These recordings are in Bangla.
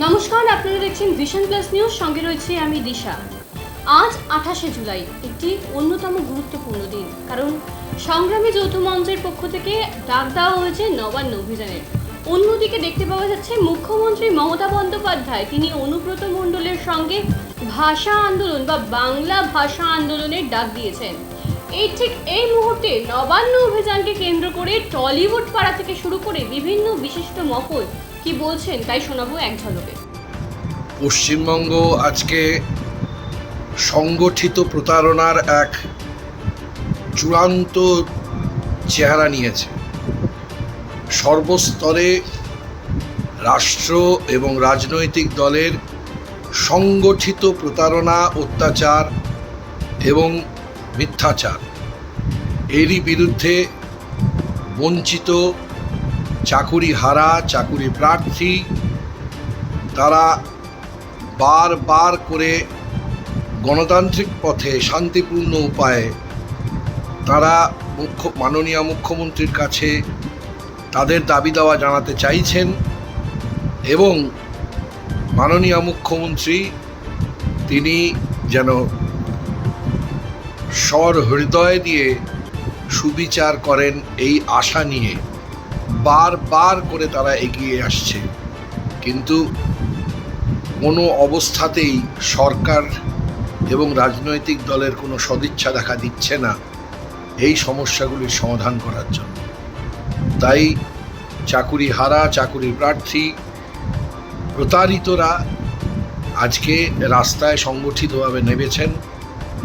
নমস্কার, আপনারা দেখছেন ভিশন প্লাস নিউজ, সঙ্গে রয়েছে আমি দিশা। আজ 28শে জুলাই একটি অন্যতম গুরুত্বপূর্ণ দিন, কারণ সংগ্রামী যৌথ মঞ্চের পক্ষ থেকে ডাক দেওয়া হয়েছে নবান্ন অভিযানের। অন্যদিকে দেখতে পাওয়া যাচ্ছে মুখ্যমন্ত্রী মমতা বন্দ্যোপাধ্যায় তিনি অনুব্রত মণ্ডলের সঙ্গে ভাষা আন্দোলন বা বাংলা ভাষা আন্দোলনের ডাক দিয়েছেন। এই মুহূর্তে নবান্ন অভিযানকে কেন্দ্র করে টলিউড পাড়া থেকে শুরু করে বিভিন্ন বিশিষ্ট মহল কি বলছেন তাই শোনাবো এক ঝলকে। পশ্চিমবঙ্গ আজকে সংগঠিত প্রতারণার এক চূড়ান্ত চেহারা নিয়েছে। সর্বস্তরে রাষ্ট্র এবং রাজনৈতিক দলের সংগঠিত প্রতারণা, অত্যাচার এবং মিথ্যাচার, এরই বিরুদ্ধে বঞ্চিত, চাকুরি হারা, চাকুরি প্রার্থী তারা বারবার করে গণতান্ত্রিক পথে শান্তিপূর্ণ উপায়ে তারা মাননীয় মুখ্যমন্ত্রীর কাছে তাদের দাবি দাওয়া জানাতে চাইছেন এবং মাননীয় মুখ্যমন্ত্রী তিনি যেন হৃদয় দিয়ে সুবিচার করেন এই আশা নিয়ে বারবার করে তারা এগিয়ে আসছে। কিন্তু কোনো অবস্থাতেই সরকার এবং রাজনৈতিক দলের কোনো সদিচ্ছা দেখা দিচ্ছে না এই সমস্যাগুলির সমাধান করার জন্য। তাই চাকুরি হারা, চাকুরি প্রার্থী, প্রতারিতরা আজকে রাস্তায় সংগঠিতভাবে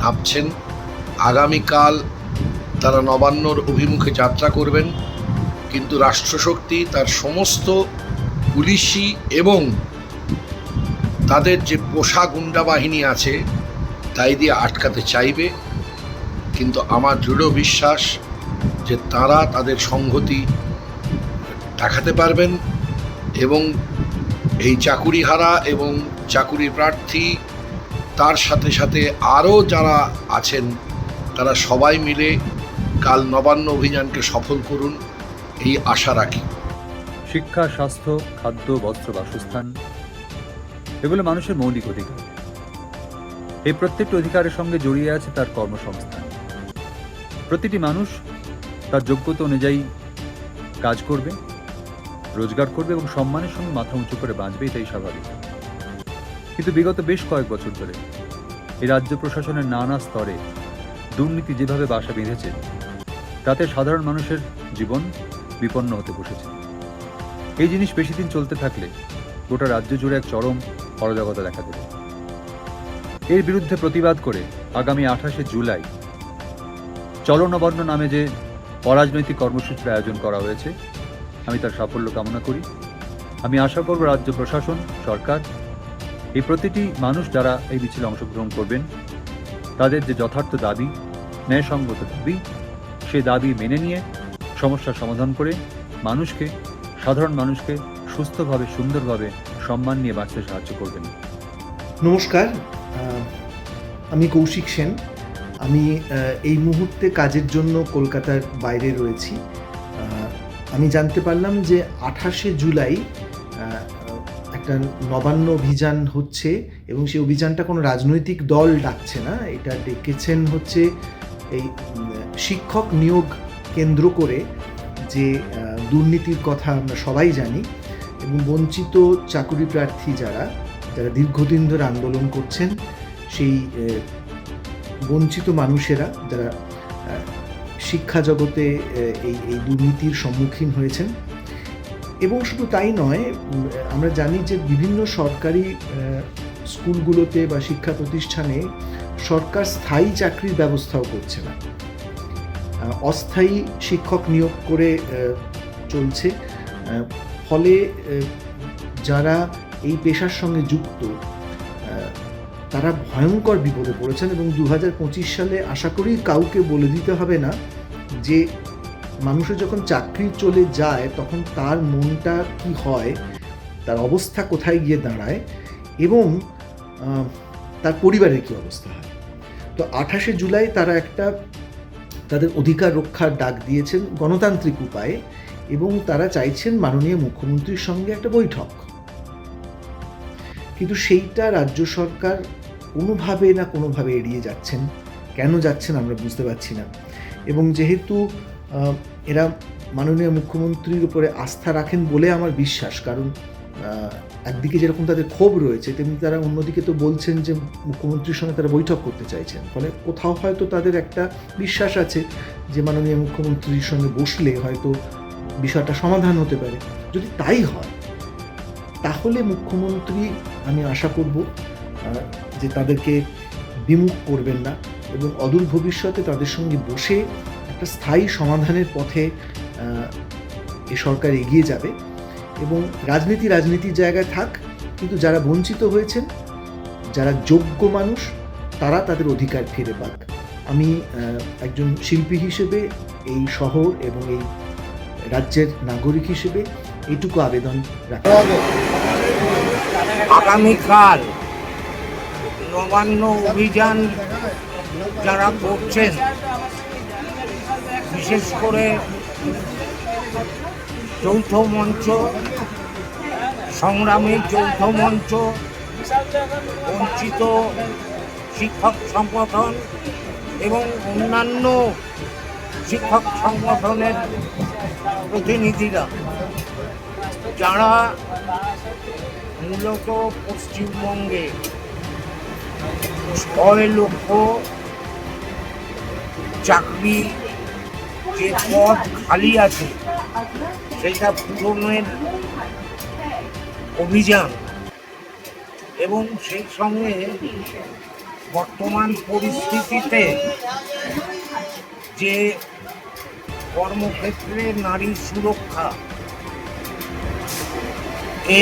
নামছেন। আগামীকাল তারা নবান্নর অভিমুখে যাত্রা করবেন, কিন্তু রাষ্ট্রশক্তি তার সমস্ত পুলিশি এবং তাদের যে পোষা গুন্ডা বাহিনী আছে তাই দিয়ে আটকাতে চাইবে। কিন্তু আমার দৃঢ় বিশ্বাস যে তারা তাদের সংহতি দেখাতে পারবেন এবং এই চাকুরিহারা এবং চাকুরি প্রার্থী তার সাথে সাথে আরও যারা আছেন তারা সবাই মিলে কাল নবান্ন অভিযানকে সফল করুন এই আশা রাখি। শিক্ষা, স্বাস্থ্য, খাদ্য, বস্ত্র, বাসস্থান এগুলো মানুষের মৌলিক অধিকার। এই প্রত্যেকটি অধিকারের সঙ্গে জড়িয়ে আছে তার কর্মসংস্থান। প্রতিটি মানুষ তার যোগ্যতা অনুযায়ী কাজ করবে, রোজগার করবে এবং সম্মানের সঙ্গে মাথা উঁচু করে বাঁচবে, এটাই স্বাভাবিক। কিন্তু বিগত বেশ কয়েক বছর ধরে এই রাজ্য প্রশাসনের নানা স্তরে দুর্নীতি যেভাবে বাসা বেঁধেছে তাতে সাধারণ মানুষের জীবন বিপন্ন হতে বসেছে। এই জিনিস বেশি দিন চলতে থাকলে গোটা রাজ্য জুড়ে এক চরম অরাজকতা দেখা দেবে। এর বিরুদ্ধে প্রতিবাদ করে আগামী 28শে জুলাই চলো নবান্ন নামে যে অরাজনৈতিক কর্মসূচির আয়োজন করা হয়েছে, আমি তার সাফল্য কামনা করি। আমি আশা করব রাজ্য প্রশাসন, সরকার, এই প্রতিটি মানুষ যারা এই মিছিলে অংশগ্রহণ করবেন তাদের যে যথার্থ দাবি, ন্যায়সঙ্গত দাবি, সে দাবি মেনে নিয়ে সমস্যার সমাধান করে সাধারণ মানুষকে সুস্থভাবে, সুন্দরভাবে, সম্মান নিয়ে বাঁচতে সাহায্য করবেন। নমস্কার, আমি কৌশিক সেন। আমি এই মুহূর্তে কাজের জন্য কলকাতার বাইরে রয়েছি। আমি জানতে পারলাম যে 28শে জুলাই একটা নবান্ন অভিযান হচ্ছে এবং সেই অভিযানটা কোনো রাজনৈতিক দল ডাকছে না, এটা ডেকেছেন হচ্ছে এই শিক্ষক নিয়োগ কেন্দ্র করে যে দুর্নীতির কথা আমরা সবাই জানি এবং বঞ্চিত চাকুরি প্রার্থী যারা দীর্ঘদিন ধরে আন্দোলন করছেন, সেই বঞ্চিত মানুষেরা যারা শিক্ষা জগতে এই দুর্নীতির সম্মুখীন হয়েছেন। এবং শুধু তাই নয়, আমরা জানি যে বিভিন্ন সরকারি স্কুলগুলোতে বা শিক্ষা প্রতিষ্ঠানে সরকার স্থায়ী চাকরির ব্যবস্থাও করছে না, অস্থায়ী শিক্ষক নিয়োগ করে চলছে। ফলে যারা এই পেশার সঙ্গে যুক্ত তারা ভয়ঙ্কর বিপদে পড়েছেন এবং 2025 সালে আশা করি কাউকে বলে দিতে হবে না যে মানুষের যখন চাকরি চলে যায় তখন তার মনটা কি হয়, তার অবস্থা কোথায় গিয়ে দাঁড়ায় এবং তার পরিবারের কী অবস্থা হয়। তো 28শে জুলাই তারা তাদের অধিকার রক্ষার ডাক দিয়েছেন গণতান্ত্রিক উপায়ে এবং তারা চাইছেন মাননীয় মুখ্যমন্ত্রীর সঙ্গে একটা বৈঠক। কিন্তু সেইটা রাজ্য সরকার কোনোভাবে এড়িয়ে যাচ্ছেন। কেন যাচ্ছেন আমরা বুঝতে পারছি না। এবং যেহেতু এরা মাননীয় মুখ্যমন্ত্রীর উপরে আস্থা রাখেন বলে আমার বিশ্বাস, কারণ একদিকে যেরকম তাদের ক্ষোভ রয়েছে, তেমনি তারা অন্যদিকে তো বলছেন যে মুখ্যমন্ত্রীর সঙ্গে তারা বৈঠক করতে চাইছেন। ফলে কোথাও হয়তো তাদের একটা বিশ্বাস আছে যে মাননীয় মুখ্যমন্ত্রীর সঙ্গে বসলে হয়তো বিষয়টা সমাধান হতে পারে। যদি তাই হয় তাহলে মুখ্যমন্ত্রী, আমি আশা করব যে তাদেরকে বিমুখ করবেন না এবং অদূর ভবিষ্যতে তাদের সঙ্গে বসে একটা স্থায়ী সমাধানের পথে এ সরকার এগিয়ে যাবে। এবং রাজনীতির জায়গায় থাক, কিন্তু যারা বঞ্চিত হয়েছেন, যারা যোগ্য মানুষ, তারা তাদের অধিকার ফিরে পাক। আমি একজন শিল্পী হিসেবে এই শহর এবং এই রাজ্যের নাগরিক হিসেবে এইটুকু আবেদন রাখি। আগামীকাল নবান্ন অভিযান যারা করছেন, বিশেষ করে যৌথ মঞ্চ, সংগ্রামের যৌথ মঞ্চ, বঞ্চিত শিক্ষক সংগঠন এবং অন্যান্য শিক্ষক সংগঠনের প্রতিনিধিরা, যারা মূলত পশ্চিমবঙ্গে 6 লক্ষ চাকরি যে পদ খালি আছে সেটা পূরণের অভিযান, এবং সেই সঙ্গে বর্তমান পরিস্থিতিতে যে কর্মক্ষেত্রে নারী সুরক্ষা,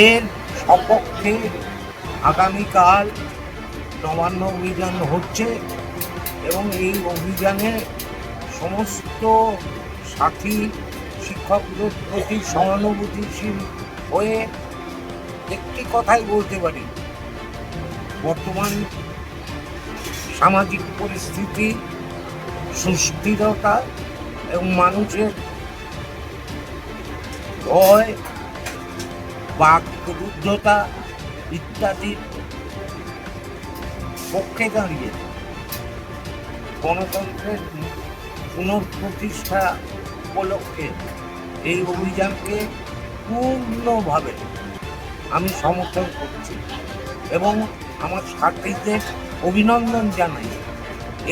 এর সপক্ষে আগামীকাল নবান্ন অভিযান হচ্ছে। এবং এই অভিযানে সমস্ত সাথী শিক্ষকদের প্রতি সহানুভূতিশীল হয়ে একটি কথাই বলতে পারি, বর্তমান সামাজিক পরিস্থিতি, সুস্থিরতা এবং মানুষের ভয়, বাকরুদ্ধতা ইত্যাদির পক্ষে দাঁড়িয়ে গণতন্ত্রের পুনঃপ্রতিষ্ঠা উপলক্ষে এই অভিযানকে পূর্ণভাবে আমি সমর্থন করছি এবং আমার সাথীদের অভিনন্দন জানাই।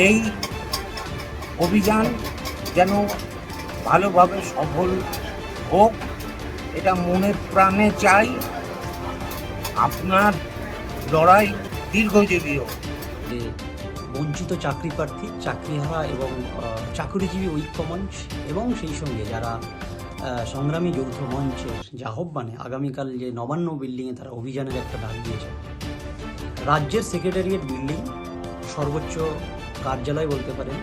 এই অভিযান যেন ভালোভাবে সফল হোক, এটা মনে প্রাণে চাই। আপনার লড়াই দীর্ঘজীবী হোক। যে বঞ্চিত চাকরি প্রার্থী, চাকরিহারা এবং চাকরিজীবী ঐক্যমঞ্চ এবং সেই সঙ্গে যারা সংগ্রামী যৌথ মঞ্চের যে আহ্বানে আগামীকাল যে নবান্ন বিল্ডিংয়ে তারা অভিযানের একটা ডাক দিয়েছে, রাজ্যের সেক্রেটারিয়েট বিল্ডিং, সর্বোচ্চ কার্যালয় বলতে পারেন,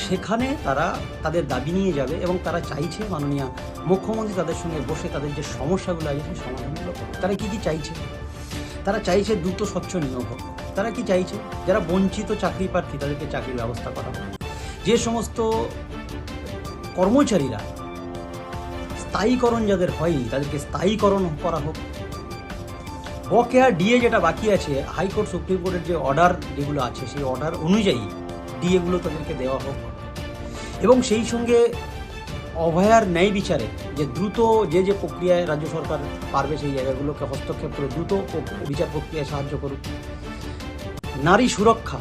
সেখানে তারা তাদের দাবি নিয়ে যাবে এবং তারা চাইছে মাননীয় মুখ্যমন্ত্রী তাদের সঙ্গে বসে তাদের যে সমস্যাগুলো আছে সেই সমাধানগুলো করবে। তারা কী কী চাইছে? তারা চাইছে দ্রুত স্বচ্ছ নিয়োগ হোক। তারা কি চাইছে? যারা বঞ্চিত চাকরি প্রার্থী তাদেরকে চাকরির ব্যবস্থা করা হোক। যে সমস্ত কর্মচারীরা স্থায়ীকরণ যাদের হয়নি তাদেরকে স্থায়ীকরণ করা হোক। বকেয়া ডিএ যেটা বাকি আছে, হাইকোর্ট সুপ্রিম কোর্টের যে অর্ডার যেগুলো আছে সেই অর্ডার অনুযায়ী ডিএগুলো তাদেরকে দেওয়া হোক। এবং সেই সঙ্গে অভয়ার ন্যায় বিচারে যে দ্রুত যে প্রক্রিয়ায় রাজ্য সরকার পারবে সেই জায়গাগুলোকে হস্তক্ষেপ করে দ্রুত বিচার প্রক্রিয়ায় সাহায্য করুক। নারী সুরক্ষা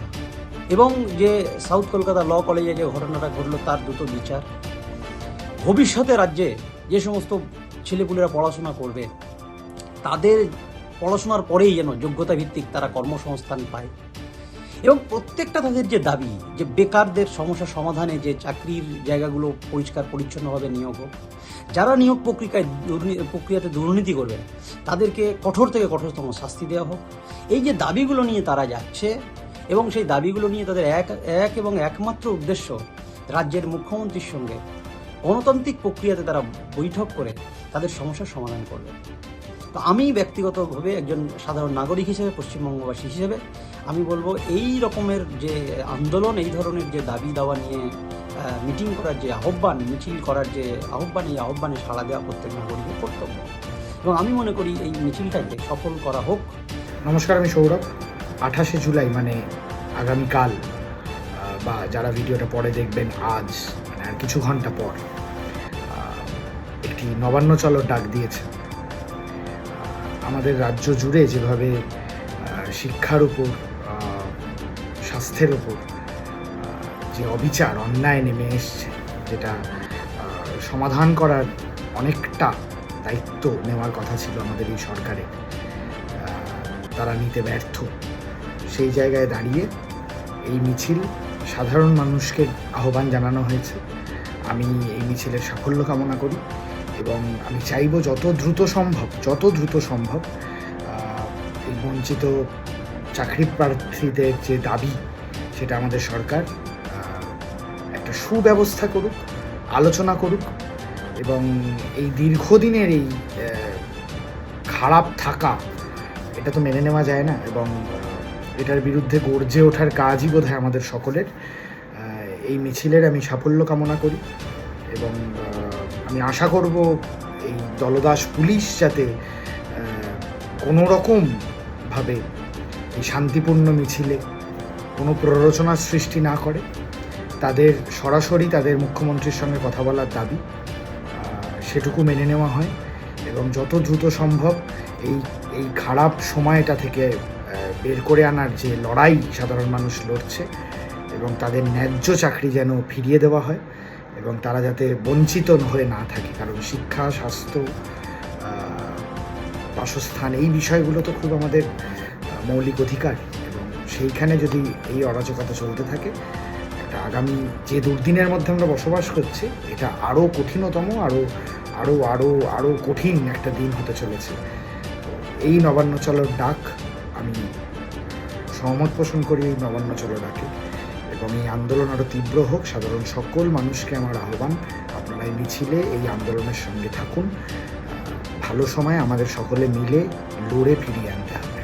এবং যে সাউথ কলকাতা ল কলেজে যে ঘটনাটা ঘটলো তার দ্রুত বিচার। ভবিষ্যতে রাজ্যে যে সমস্ত ছেলেপুলেরা পড়াশোনা করবে তাদের পড়াশোনার পরেই যেন যোগ্যতা ভিত্তিক তারা কর্মসংস্থান পায়। এবং প্রত্যেকটা তাদের যে দাবি, যে বেকারদের সমস্যা সমাধানে যে চাকরির জায়গাগুলো পরিষ্কার পরিচ্ছন্নভাবে নিয়োগ হোক, যারা নিয়োগ প্রক্রিয়াতে দুর্নীতি করবে তাদেরকে কঠোর থেকে কঠোরতম শাস্তি দেওয়া হোক। এই যে দাবিগুলো নিয়ে তারা যাচ্ছে এবং সেই দাবিগুলো নিয়ে তাদের এক এবং একমাত্র উদ্দেশ্য রাজ্যের মুখ্যমন্ত্রীর সঙ্গে গণতান্ত্রিক প্রক্রিয়াতে তারা বৈঠক করে তাদের সমস্যার সমাধান করবে। তো আমি ব্যক্তিগতভাবে একজন সাধারণ নাগরিক হিসেবে, পশ্চিমবঙ্গবাসী হিসেবে আমি বলবো এই রকমের যে আন্দোলন, এই ধরনের যে দাবি দাওয়া নিয়ে মিটিং করার যে আহ্বান, মিছিল করার যে আহ্বান, এই আহ্বানে সাড়া দেওয়া প্রত্যেক নাগরিকের কর্তব্য। এবং আমি মনে করি এই মিছিলটাকে সফল করা হোক। নমস্কার, আমি সৌরভ। 28শে জুলাই মানে আগামীকাল বা যারা ভিডিওটা পরে দেখবেন আজ মানে আর কিছু ঘন্টা পর একটি নবান্ন চলোর ডাক দিয়েছে। আমাদের রাজ্য জুড়ে যেভাবে শিক্ষার উপর, স্বাস্থ্যের উপর যে অবিচার, অন্যায় নেমে এসছে, যেটা সমাধান করার অনেকটা দায়িত্ব নেওয়ার কথা ছিল আমাদের এই সরকারের, তারা নিতে ব্যর্থ। সেই জায়গায় দাঁড়িয়ে এই মিছিল সাধারণ মানুষকে আহ্বান জানানো হয়েছে। আমি এই মিছিলের সাফল্য কামনা করি এবং আমি চাইব যত দ্রুত সম্ভব এই বঞ্চিত চাকরি প্রার্থীদের যে দাবি, সেটা আমাদের সরকার একটা সুব্যবস্থা করুক, আলোচনা করুক এবং এই দীর্ঘদিনের এই খারাপ থাকা, এটা তো মেনে নেওয়া যায় না এবং এটার বিরুদ্ধে গর্জে ওঠার কাজই বোধহয় আমাদের সকলের। এই মিছিলের আমি সাফল্য কামনা করি এবং আমি আশা করব এই দলদাস পুলিশ যাতে কোনো রকমভাবে এই শান্তিপূর্ণ মিছিলে কোনো প্ররোচনার সৃষ্টি না করে। তাদের সরাসরি তাদের মুখ্যমন্ত্রীর সঙ্গে কথা বলার দাবি, সেটুকু মেনে নেওয়া হয় এবং যত দ্রুত সম্ভব এই খারাপ সময়টা থেকে বের করে আনার যে লড়াই সাধারণ মানুষ লড়ছে এবং তাদের ন্যায্য চাকরি যেন ফিরিয়ে দেওয়া হয় এবং তারা যাতে বঞ্চিত হয়ে না থাকে। কারণ শিক্ষা, স্বাস্থ্য, বাসস্থান, এই বিষয়গুলো তো খুব আমাদের মৌলিক অধিকার এবং সেইখানে যদি এই অরাজকতা চলতে থাকে, একটা আগামী যে দুর্দিনের মধ্যে আমরা বসবাস করছি, এটা আরও কঠিনতম, আরও কঠিন একটা দিন হতে চলেছে। তো এই নবান্ন চলোর ডাক, আমি সহমত পোষণ করি এই নবান্ন চলো ডাকে এবং এই আন্দোলন আরও তীব্র হোক। সাধারণ সকল মানুষকে আমার আহ্বান, আপনারা এই মিছিলে, এই আন্দোলনের সঙ্গে থাকুন। ভালো সময় আমাদের সকলে মিলে লড়ে ফিরিয়ে আনতে হবে।